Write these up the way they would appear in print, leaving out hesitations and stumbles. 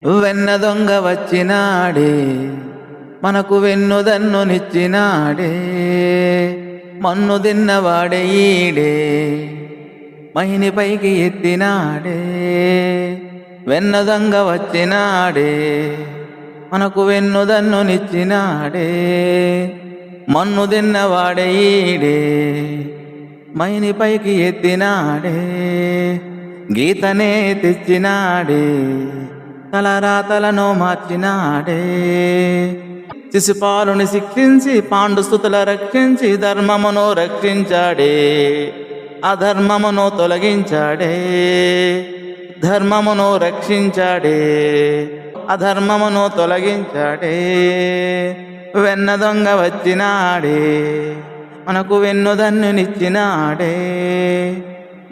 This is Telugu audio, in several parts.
వెన్న దొంగ వచ్చినాడే, మనకు వెన్నుదన్నునిచ్చినాడే. మన్ను తిన్నవాడే ఈడే, మహిని పైకి ఎత్తినాడే. వెన్న దొంగ వచ్చినాడే, మనకు వెన్నుదన్నునిచ్చినాడే. మన్ను తిన్నవాడే ఈడే, మహిని పైకి ఎత్తినాడే. గీతనే తెచ్చినాడే, తలరాతలను మార్చినాడే. శిశుపాలుని శిక్షించి పాండుస్తుతుల రక్షించి ధర్మమును రక్షించాడే. అధర్మమును తొలగించాడే, ధర్మమును రక్షించాడే, అధర్మమును తొలగించాడే. వెన్న దొంగ వచ్చినాడే, మనకు వెన్నుదన్నునిచ్చినాడే.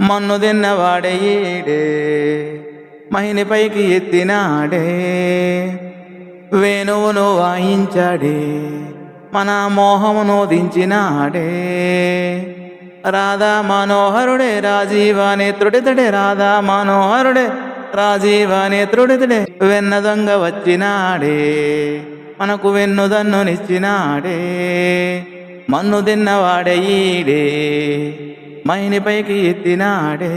మన్ను తిన్నవాడే ఈడే, మహిని పైకి ఎత్తినాడే. వేణువును వాయించాడే, మన మోహమును దించినాడే. రాధా మనోహరుడే రాజీవనేత్రుడితడే, రాధా మనోహరుడే రాజీవనేత్రుడితడే. వెన్న దొంగ వచ్చినాడే, మనకు వెన్నుదన్నునిచ్చినాడే. మన్ను తిన్నవాడే ఈడే, మహిని పైకి ఎత్తినాడే.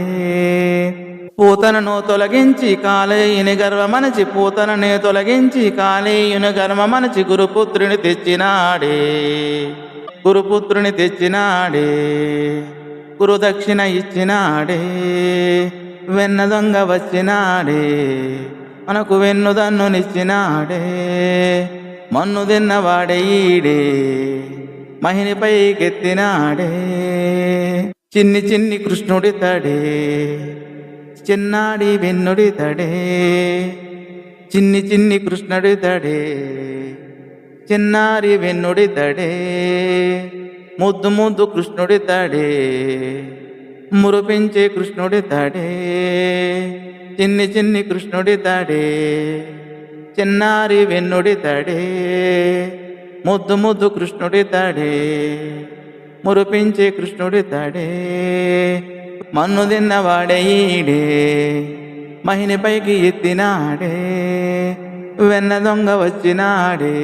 పూతనను తొలగించి కాలేయుని గర్వమనచి, పూతననే తొలగించి కాలేయుని గర్వమనచి గురుపుత్రుని తెచ్చినాడే. గురుపుత్రుని తెచ్చినాడే, గురుదక్షిణ ఇచ్చినాడే. వెన్న దొంగ వచ్చినాడే, మనకు వెన్నుదన్నునిచ్చినాడే. మన్ను తిన్నవాడే ఈడే, మహిని పైకెత్తినాడే. చిన్ని చిన్ని కృష్ణుడితడే, చిన్నాడి వెన్నుడితడే. చిన్ని చిన్ని కృష్ణుడితడే, చిన్నారి వెన్నుడితడే. ముద్దు ముద్దు కృష్ణుడితడే, మురిపించే కృష్ణుడితడే. చిన్ని చిన్ని కృష్ణుడితడే, చిన్నారి వెన్నుడితడే. ముద్దు ముద్దు కృష్ణుడితడే, మురిపించే కృష్ణుడితడే. మన్ను తిన్నవాడే ఈడే, మహిని పైకి ఎత్తినాడే. వెన్న దొంగ వచ్చినాడే.